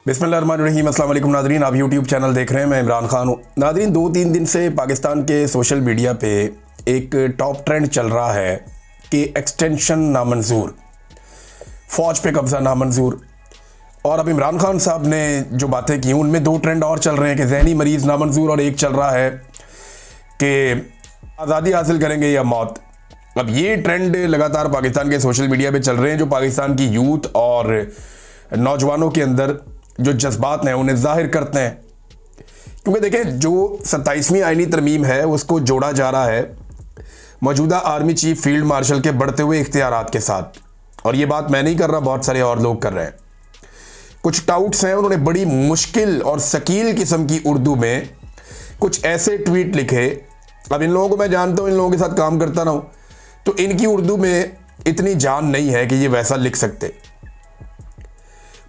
बिस्मिल्लाहिर्रहमानिर्रहीम। अस्सलाम वालेकुम नादरीन, आप यूट्यूब चैनल देख रहे हैं। मैं इमरान खान हूँ। नादरीन, 2-3 दिन से पाकिस्तान के सोशल मीडिया पे एक टॉप ट्रेंड चल रहा है कि एक्सटेंशन नामंजूर, फ़ौज पे कब्ज़ा नामंजूर। और अब इमरान खान साहब ने जो बातें की उनमें 2 ट्रेंड और चल रहे हैं कि जहनी मरीज़ नामंजूर, और एक चल रहा है कि आज़ादी हासिल करेंगे या मौत। अब ये ट्रेंड लगातार पाकिस्तान के सोशल मीडिया पे चल रहे हैं, जो पाकिस्तान की यूथ और नौजवानों के अंदर जो जज्बात हैं उन्हें जाहिर करते हैं। क्योंकि देखें, जो 27वीं आईनी तरमीम है उसको जोड़ा जा रहा है मौजूदा आर्मी चीफ फील्ड मार्शल के बढ़ते हुए इख्तियारात के साथ। और ये बात मैं नहीं कर रहा, बहुत सारे और लोग कर रहे हैं। कुछ टाउट्स हैं, उन्होंने बड़ी मुश्किल और शकील किस्म की उर्दू में कुछ ऐसे ट्वीट लिखे। अब इन लोगों को मैं जानता हूँ, इन लोगों के साथ काम करता रहा हूँ, तो इनकी उर्दू में इतनी जान नहीं है कि ये वैसा लिख सकते।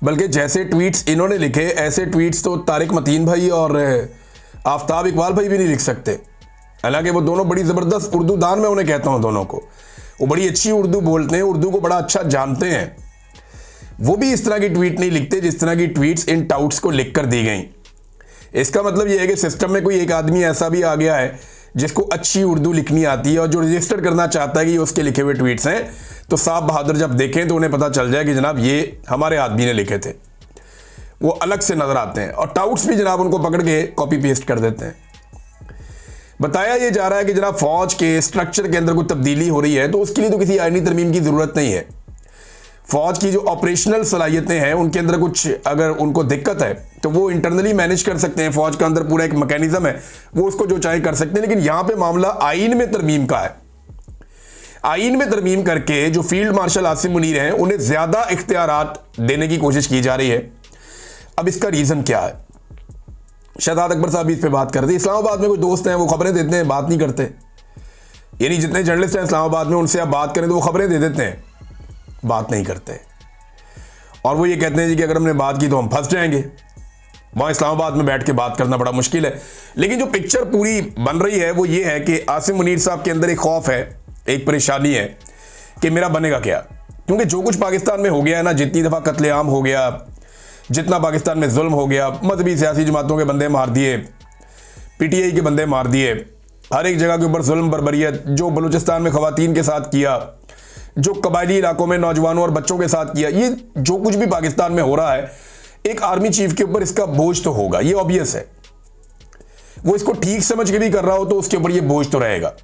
बल्कि जैसे ट्वीट्स इन्होंने लिखे, ऐसे ट्वीट्स तो तारिक मतीन भाई और आफ्ताब इकबाल भाई भी नहीं लिख सकते। हालांकि वो दोनों बड़ी ज़बरदस्त उर्दू दान, मैं उन्हें कहता हूँ दोनों को। वो बड़ी अच्छी उर्दू बोलते हैं, उर्दू को बड़ा अच्छा जानते हैं। वो भी इस तरह की ट्वीट नहीं लिखते जिस तरह की ट्वीट्स इन टाउट्स को लिख कर दी गई। इसका मतलब ये है कि सिस्टम में कोई एक आदमी ऐसा भी आ गया है जिसको अच्छी उर्दू लिखनी आती है और जो रजिस्टर करना चाहता है कि ये उसके लिखे हुए ट्वीट्स हैं, तो साहब बहादुर जब देखें तो उन्हें पता चल जाए कि जनाब ये हमारे आदमी ने लिखे थे। वो अलग से नजर आते हैं और टाउट्स भी जनाब उनको पकड़ के कॉपी पेस्ट कर देते हैं। बताया ये जा रहा है कि जनाब फौज के स्ट्रक्चर के अंदर कोई तब्दीली हो रही है, तो उसके लिए तो किसी आईनी तरमीम की जरूरत नहीं है। फौज की जो ऑपरेशनल सलाहियतें हैं उनके अंदर कुछ अगर उनको दिक्कत है तो वो इंटरनली मैनेज कर सकते हैं। फौज का अंदर पूरा एक मैकेनिज्म है, वो उसको जो चाहे कर सकते हैं। लेकिन यहां पे मामला आईन में तरमीम का है। आईन में तरमीम करके जो फील्ड मार्शल आसिम मुनीर हैं उन्हें ज्यादा इख्तियारात देने की कोशिश की जा रही है। अब इसका रीजन क्या है? शहजाद अकबर साहब इस पे बात करते हैं। इस्लामाबाद में कोई दोस्त हैं, वो खबरें देते हैं, बात नहीं करते। यानी जितने जर्नलिस्ट हैं इस्लामाबाद में, उनसे आप बात करें तो वो खबरें दे देते हैं, बात नहीं करते। और वो ये कहते हैं जी कि अगर हमने बात की तो हम फंस जाएंगे। वहां इस्लामाबाद में बैठ के बात करना बड़ा मुश्किल है। लेकिन जो पिक्चर पूरी बन रही है वो ये है कि आसिम मुनीर साहब के अंदर एक खौफ है, एक परेशानी है कि मेरा बनेगा क्या। क्योंकि जो कुछ पाकिस्तान में हो गया है ना, जितनी दफ़ा कत्लेआम हो गया, जितना पाकिस्तान में जुल्म हो गया, मजहबी सियासी जमातों के बंदे मार दिए, पीटीआई के बंदे मार दिए, हर एक जगह के ऊपर जुल्म बर्बरियत, जो बलूचिस्तान में खवातीन के साथ किया, जो कबायली इलाकों में नौजवानों और बच्चों के साथ किया, ये जो कुछ भी पाकिस्तान में हो रहा है, एक आर्मी चीफ के ऊपर इसका बोझ तो होगा, ये ऑब्वियस है। वो इसको ठीक समझ के भी कर रहा हो तो उसके ऊपर ये बोझ तो रहेगा।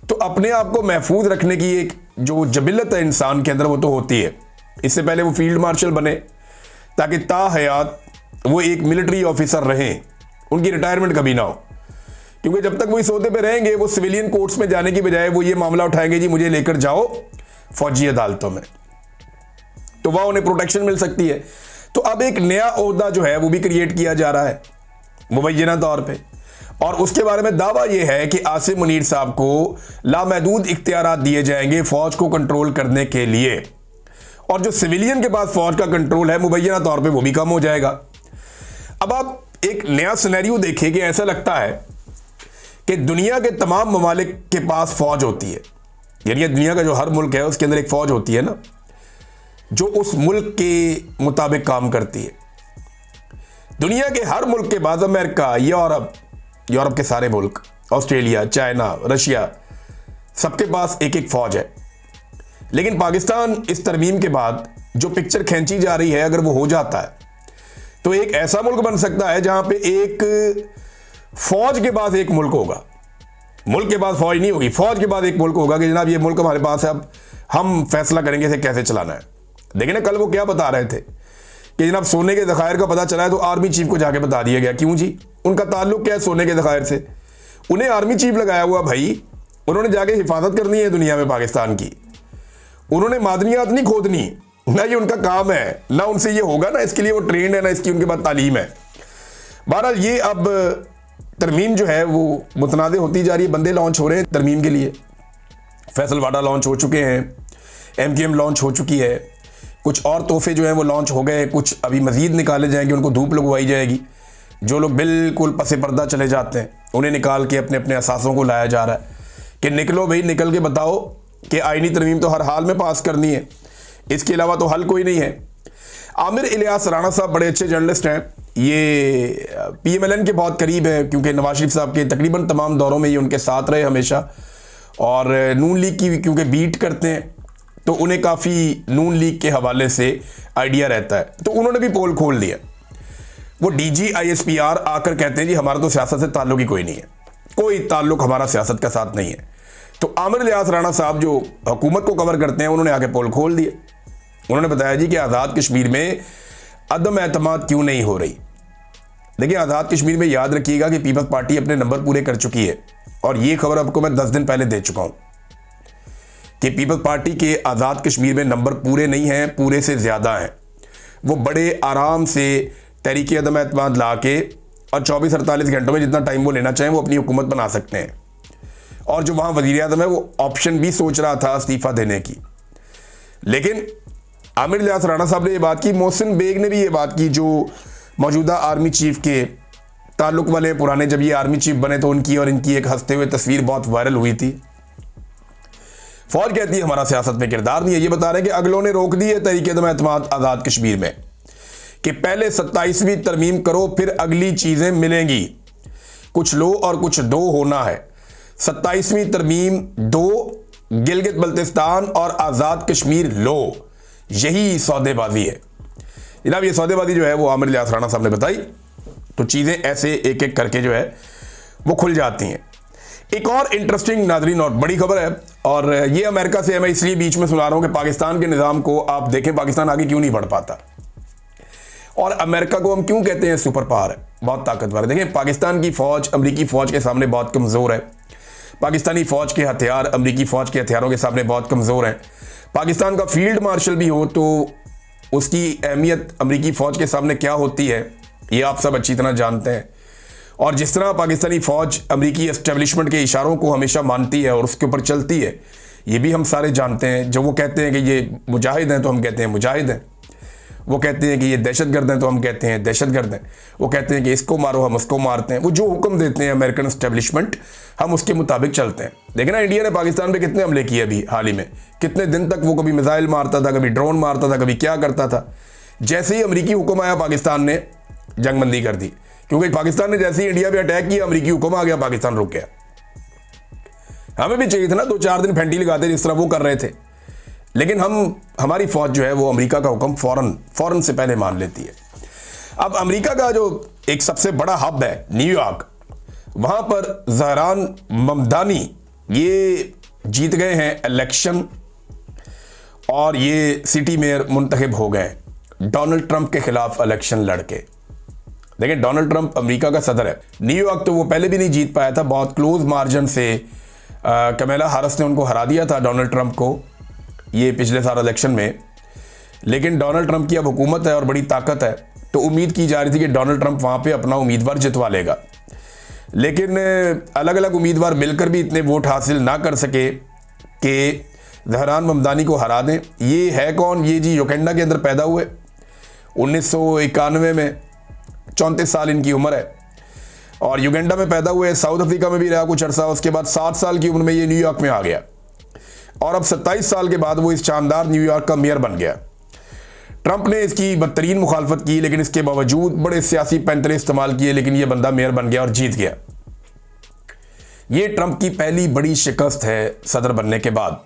तो अपने आप को महफूज रखने की एक जो जबिलत है इंसान के अंदर, वो तो होती है। इससे पहले वो फील्ड मार्शल बने ताकि ताहयात वो एक मिलिट्री ऑफिसर रहें, उनकी रिटायरमेंट कभी ना हो। क्योंकि जब तक वो इस ओहदे पे रहेंगे, वो सिविलियन कोर्ट्स में जाने की बजाय वो ये मामला उठाएंगे, जी मुझे लेकर जाओ फौजी अदालतों में, तो वहां उन्हें प्रोटेक्शन मिल सकती है। तो अब एक नया ओहदा जो है वो भी क्रिएट किया जा रहा है मुबैना तौर पे, और उसके बारे में दावा यह है कि आसिम मुनीर साहब को लामहदूद इख्तियारात दिए जाएंगे फौज को कंट्रोल करने के लिए। और जो सिविलियन के पास फौज का कंट्रोल है मुबैना तौर पे वो भी कम हो जाएगा। अब आप एक नया सिनेरियो देखिए कि ऐसा लगता है कि दुनिया के तमाम ममालिक के पास फौज होती है। यानी दुनिया का जो हर मुल्क है उसके अंदर एक फौज होती है ना, जो उस मुल्क के मुताबिक काम करती है। दुनिया के हर मुल्क के बाद अमेरिका, यूरोप के सारे मुल्क, ऑस्ट्रेलिया, चाइना, रशिया, सबके पास एक एक फौज है। लेकिन पाकिस्तान इस तरमीम के बाद जो पिक्चर खींची जा रही है, अगर वो हो जाता है तो एक ऐसा मुल्क बन सकता है जहां पे एक फौज के पास एक मुल्क होगा। मुल्क के पास फौज नहीं होगी, फौज के बाद एक मुल्क होगा कि जनाब ये मुल्क हमारे पास है, अब हम फैसला करेंगे इसे कैसे चलाना है। देखिए ना, कल वो क्या बता रहे थे कि जनाब सोने के ज़खायर का पता चला है तो आर्मी चीफ को जाके बता दिया गया। क्यों जी? उनका ताल्लुक क्या है सोने के ज़खायर से? उन्हें आर्मी चीफ लगाया हुआ भाई, उन्होंने जाके हिफाजत करनी है दुनिया में पाकिस्तान की। उन्होंने मादनियात नहीं खोदनी, ना ये उनका काम है, ना उनसे ये होगा, ना इसके लिए वो ट्रेंड है, ना इसकी उनके पास तालीम है। बहरहाल ये अब तरमीम जो है वो मुतनाज़ होती जा रही है। बंदे लॉन्च हो रहे हैं तरमीम के लिए। फैसल वाडा लॉन्च हो चुके हैं, MQM लॉन्च हो चुकी है, कुछ और तोहफे जो हैं वो लॉन्च हो गए, कुछ अभी मज़ीद निकाले जाएंगे, उनको धूप लगवाई जाएगी। जो लोग बिल्कुल पसे पर्दा चले जाते हैं उन्हें निकाल के अपने अपने असासों को लाया जा रहा है कि निकलो भाई, निकल के बताओ कि आईनी तरमीम तो हर हाल में पास करनी है, इसके अलावा तो हल कोई नहीं है। आमिर इलियास राणा साहब बड़े अच्छे जर्नलिस्ट हैं, ये PMLN के बहुत करीब है क्योंकि नवाज शरीफ साहब के तकरीबन तमाम दौरों में ये उनके साथ रहे हमेशा, और नून लीग की क्योंकि बीट करते हैं तो उन्हें काफ़ी नून लीग के हवाले से आइडिया रहता है। तो उन्होंने भी पोल खोल दिया। वो DG ISPR आकर कहते हैं जी हमारा तो सियासत से ताल्लुक ही कोई नहीं है, कोई ताल्लुक हमारा सियासत का साथ नहीं है। तो आमिर इलियास राणा साहब जो हुकूमत को कवर करते हैं उन्होंने आके पोल खोल दिए। उन्होंने बताया जी कि आज़ाद कश्मीर में अदम एतमाद क्यों नहीं हो रही। देखिए, आज़ाद कश्मीर में याद रखिएगा कि पीपल्स पार्टी अपने नंबर पूरे कर चुकी है, और ये खबर आपको मैं 10 दिन पहले दे चुका हूं कि पीपल्स पार्टी के आज़ाद कश्मीर में नंबर पूरे नहीं हैं, पूरे से ज़्यादा हैं। वो बड़े आराम से तहरीक अदम एतमाद ला के और 24-48 घंटों में जितना टाइम वो लेना चाहें वो अपनी हुकूमत बना सकते हैं। और जो वहाँ वज़ीर आज़म है वो ऑप्शन भी सोच रहा था इस्तीफ़ा देने की, लेकिन आमिर इलियास राणा साहब ने ये बात की, मोहसिन बेग ने भी ये बात की जो मौजूदा आर्मी चीफ के ताल्लुक वाले पुराने, जब ये आर्मी चीफ बने तो उनकी और इनकी एक हंसते हुए तस्वीर बहुत वायरल हुई थी। फौज कहती है हमारा सियासत में किरदार नहीं है। ये बता रहे हैं कि अगलों ने रोक दी है तहरीक अदम एतमाद आज़ाद कश्मीर में कि पहले 27वीं तरमीम करो फिर अगली चीज़ें मिलेंगी, कुछ लो और कुछ दो होना है। 27वीं तरमीम दो, गिलगित बल्तिस्तान और आज़ाद कश्मीर लो, यही सौदेबाजी है जनाब। ये सौदेबाजी जो है वो आमिर इलियास राणा साहब ने बताई, तो चीज़ें ऐसे एक एक करके जो है वो खुल जाती हैं। एक और इंटरेस्टिंग नाजरीन और बड़ी खबर है, और ये अमेरिका से है, मैं इसलिए बीच में सुना रहा हूं कि पाकिस्तान के निज़ाम को आप देखें, पाकिस्तान आगे क्यों नहीं बढ़ पाता, और अमेरिका को हम क्यों कहते हैं सुपर पावर है, बहुत ताकतवर है। देखें, पाकिस्तान की फ़ौज अमरीकी फ़ौज के सामने बहुत कमज़ोर है। पाकिस्तानी फ़ौज के हथियार अमरीकी फ़ौज के हथियारों के सामने बहुत कमज़ोर हैं। पाकिस्तान का फील्ड मार्शल भी हो तो उसकी अहमियत अमरीकी फ़ौज के सामने क्या होती है ये आप सब अच्छी तरह जानते हैं। और जिस तरह पाकिस्तानी फ़ौज अमरीकी एस्टेब्लिशमेंट के इशारों को हमेशा मानती है और उसके ऊपर चलती है, ये भी हम सारे जानते हैं। जब वो कहते हैं कि ये मुजाहिद हैं तो हम कहते हैं मुजाहिद हैं, वो कहते हैं कि ये दहशतगर्द हैं तो हम कहते हैं दहशतगर्द हैं, वो कहते हैं कि इसको मारो हम उसको मारते हैं। वो जो हुक्म देते हैं अमेरिकन एस्टेब्लिशमेंट, हम उसके मुताबिक चलते हैं। देखिए ना, इंडिया ने पाकिस्तान पे कितने हमले किए अभी हाल ही में, कितने दिन तक वो कभी मिसाइल मारता था, कभी ड्रोन मारता था, कभी क्या करता था। जैसे ही अमरीकी हुक्म आया पाकिस्तान ने जंगबंदी कर दी, क्योंकि पाकिस्तान ने जैसे ही इंडिया पे अटैक किया अमरीकी हुक्म आ गया, पाकिस्तान रुक गया। हमें भी चाहिए था ना 2-4 दिन फेंटी लगाते जिस तरह वो कर रहे थे, लेकिन हमारी फौज जो है वो अमेरिका का हुक्म फौरन से पहले मान लेती है। अब अमेरिका का जो एक सबसे बड़ा हब है न्यूयॉर्क, वहां पर ज़हरान ममदानी ये जीत गए हैं इलेक्शन, और ये सिटी मेयर मुंतखब हो गए डोनाल्ड ट्रंप के खिलाफ इलेक्शन लड़के। देखिए, डोनाल्ड ट्रंप अमेरिका का सदर है। न्यूयॉर्क तो वो पहले भी नहीं जीत पाया था, बहुत क्लोज मार्जिन से कमला हैरिस ने उनको हरा दिया था डोनाल्ड ट्रंप को ये पिछले साल इलेक्शन में। लेकिन डोनाल्ड ट्रंप की अब हुकूमत है और बड़ी ताकत है, तो उम्मीद की जा रही थी कि डोनाल्ड ट्रंप वहाँ पे अपना उम्मीदवार जितवा लेगा, लेकिन अलग अलग उम्मीदवार मिलकर भी इतने वोट हासिल ना कर सके कि ज़हरान ममदानी को हरा दें। ये है कौन? ये जी युगांडा के अंदर पैदा हुए 1991 में, 34 साल इनकी उम्र है, और युगांडा में पैदा हुए, साउथ अफ्रीका में भी रहा कुछ अर्सा, उसके बाद 7 साल की उम्र में ये न्यूयॉर्क में आ गया, और अब 27 साल के बाद वो इस शानदार न्यूयॉर्क का मेयर बन गया। ट्रंप ने इसकी बदतरीन मुखालफत की, लेकिन इसके बावजूद बड़े सियासी पैंतरे इस्तेमाल किए, लेकिन ये बंदा मेयर बन गया और जीत गया। ये ट्रंप की पहली बड़ी शिकस्त है सदर बनने के बाद।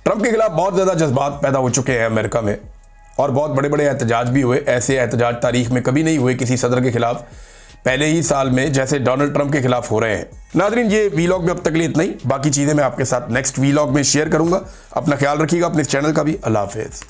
ट्रंप के खिलाफ बहुत ज़्यादा जज्बात पैदा हो चुके हैं अमेरिका में, और बहुत बड़े बड़े एहतजाज भी हुए। ऐसे एहतजाज तारीख में कभी नहीं हुए किसी सदर के खिलाफ पहले ही साल में, जैसे डोनाल्ड ट्रंप के खिलाफ हो रहे हैं। नाज़रीन, ये वीलॉग में अब तक लिए इतना ही, बाकी चीज़ें मैं आपके साथ नेक्स्ट वीलॉग में शेयर करूंगा। अपना ख्याल रखिएगा, अपने चैनल का भी। अल्लाह हाफिज़।